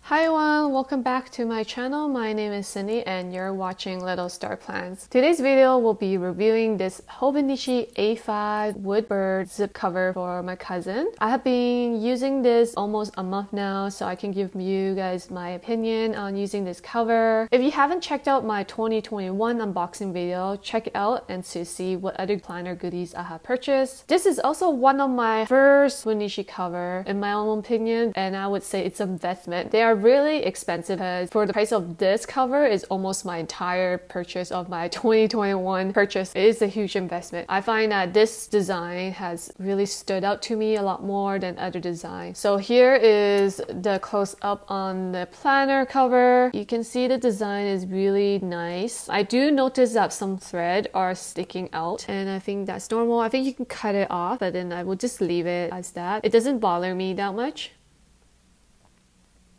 Hi everyone, welcome back to my channel. My name is Cindy and you're watching Littlestarplans. Today's video will be reviewing this Hobonichi A5 Woodbird zip cover for my cousin. I have been using this almost a month now, so I can give you guys my opinion on using this cover. If you haven't checked out my 2021 unboxing video, check it out and to see what other planner goodies I have purchased. This is also one of my first Hobonichi cover in my own opinion, and I would say it's an investment. They are really expensive because for the price of this cover is almost my entire purchase of my 2021 purchase. It is a huge investment. I find that this design has really stood out to me a lot more than other designs. So here is the close-up on the planner cover. You can see the design is really nice. I do notice that some thread are sticking out, and I think that's normal. I think you can cut it off, but then I will just leave it as that. It doesn't bother me that much.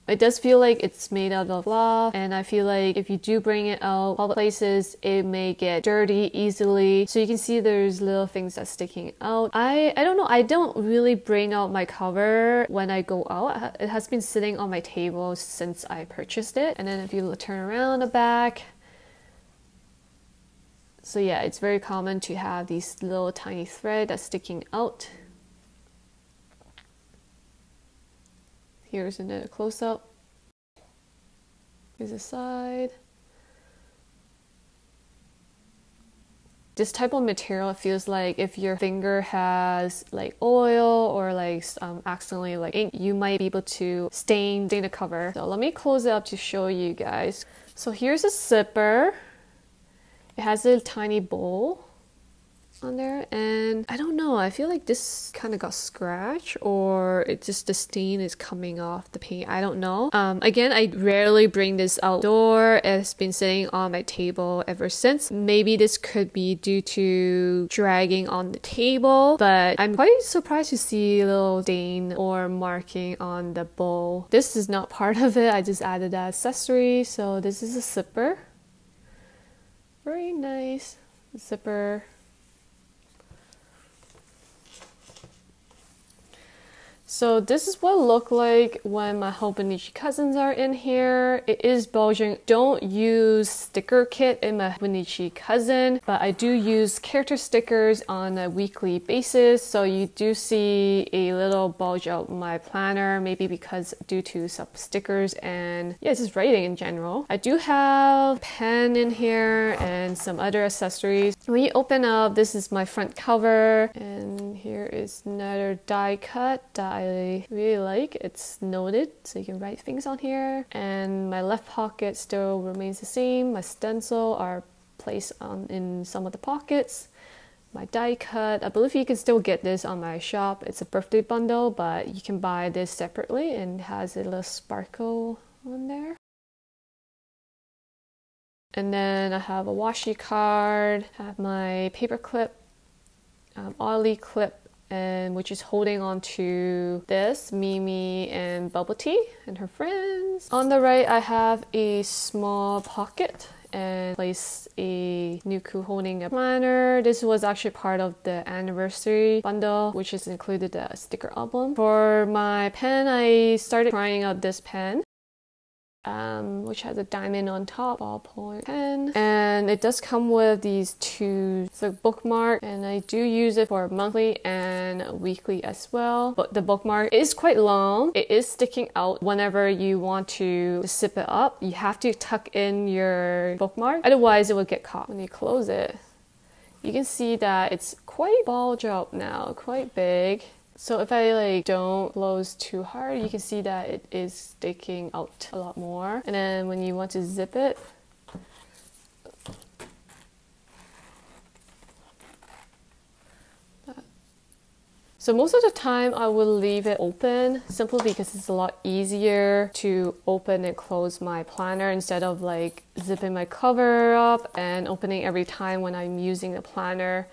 It does feel like it's made out of cloth, and I feel like if you do bring it out public places, it may get dirty easily. So you can see there's little things that's sticking out. I don't know, I don't really bring out my cover when I go out. It has been sitting on my table since I purchased it. And then if you turn around the back, so yeah, it's very common to have these little tiny thread that's sticking out. Here's another close-up. Here's the side. This type of material feels like if your finger has like oil or like accidentally like ink, you might be able to stain the cover. So let me close it up to show you guys. So here's a zipper. It has a tiny bowl on there, and I don't know, I feel like this kind of got scratched, or it's just the stain is coming off the paint. I don't know. Again, I rarely bring this outdoor. It's been sitting on my table ever since. Maybe this could be due to dragging on the table, but I'm quite surprised to see a little stain or marking on the bowl. This is not part of it. I just added that accessory. So this is a zipper. Very nice zipper. So this is what it looked like when my Hobonichi cousins are in here. It is bulging. Don't use sticker kit in my Hobonichi cousin, but I do use character stickers on a weekly basis. So you do see a little bulge out my planner, maybe because due to some stickers and yeah, just writing in general. I do have a pen in here and some other accessories. When you open up, this is my front cover, and here is another die cut that I really like. It's noted, so you can write things on here. And my left pocket still remains the same. My stencil are placed in some of the pockets. My die cut, I believe you can still get this on my shop. It's a birthday bundle, but you can buy this separately, and it has a little sparkle on there. And then I have a washi card, I have my paper clip, oily clip, and which is holding on to this, Mimi and Bubble Tea and her friends. On the right, I have a small pocket and place a Nuku holding a planner. This was actually part of the anniversary bundle, which is included the sticker album. For my pen, I started trying out this pen, which has a diamond on top, ballpoint pen, and it does come with these two bookmark, and I do use it for monthly and weekly as well. But the bookmark is quite long. It is sticking out whenever you want to zip it up. You have to tuck in your bookmark, otherwise it will get caught. When you close it, you can see that it's quite bulged out now, quite big. So if I don't close too hard, you can see that it is sticking out a lot more. And then when you want to zip it, so most of the time I will leave it open simply because it's a lot easier to open and close my planner instead of zipping my cover up and opening every time when I'm using the planner.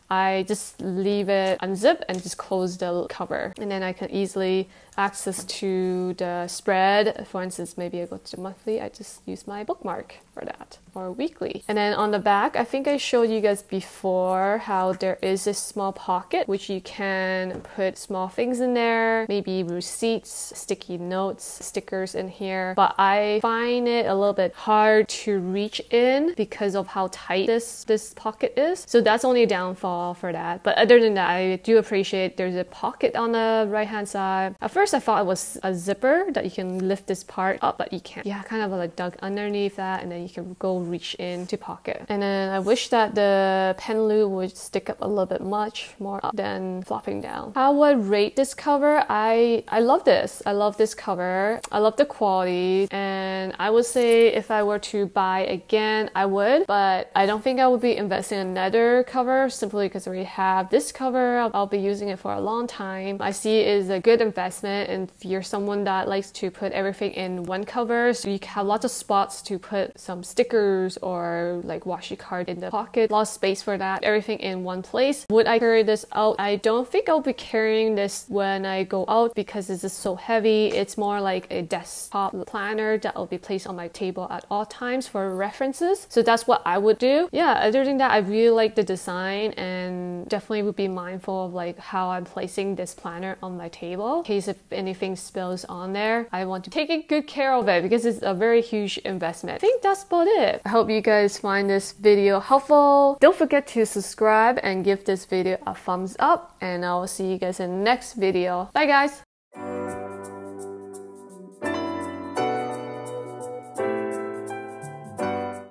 I just leave it unzip and just close the cover, and then I can easily access to the spread. For instance, maybe I go to monthly, I just use my bookmark for that. or weekly. And then on the back, I think I showed you guys before how there is a small pocket which you can put small things in there, maybe receipts, sticky notes, stickers in here. But I find it a little bit hard to reach in because of how tight this pocket is. So that's only a downfall for that. But other than that, I do appreciate there's a pocket on the right hand side. At first I thought it was a zipper that you can lift this part up, but you can't. Yeah, kind of like dug underneath that, and then you can go reach into pocket. And then I wish that the pen loop would stick up a little bit much more up than flopping down. How would I rate this cover? I love this. I love this cover. I love the quality, and I would say if I were to buy again, I would, but I don't think I would be investing in another cover simply because I already have this cover. I'll be using it for a long time. I see it is a good investment, and if you're someone that likes to put everything in one cover, so you have lots of spots to put some stickers or like washi card in the pocket, lots of space for that, everything in one place. Would I carry this out? I don't think I'll be carrying this when I go out because this is so heavy. It's more like a desktop planner that will be placed on my table at all times for references. So that's what I would do. Yeah, other than that, I really like the design and definitely would be mindful of like how I'm placing this planner on my table in case if anything spills on there. I want to take good care of it because it's a very huge investment. I think that's about it. I hope you guys find this video helpful. Don't forget to subscribe and give this video a thumbs up, and I will see you guys in the next video. Bye guys!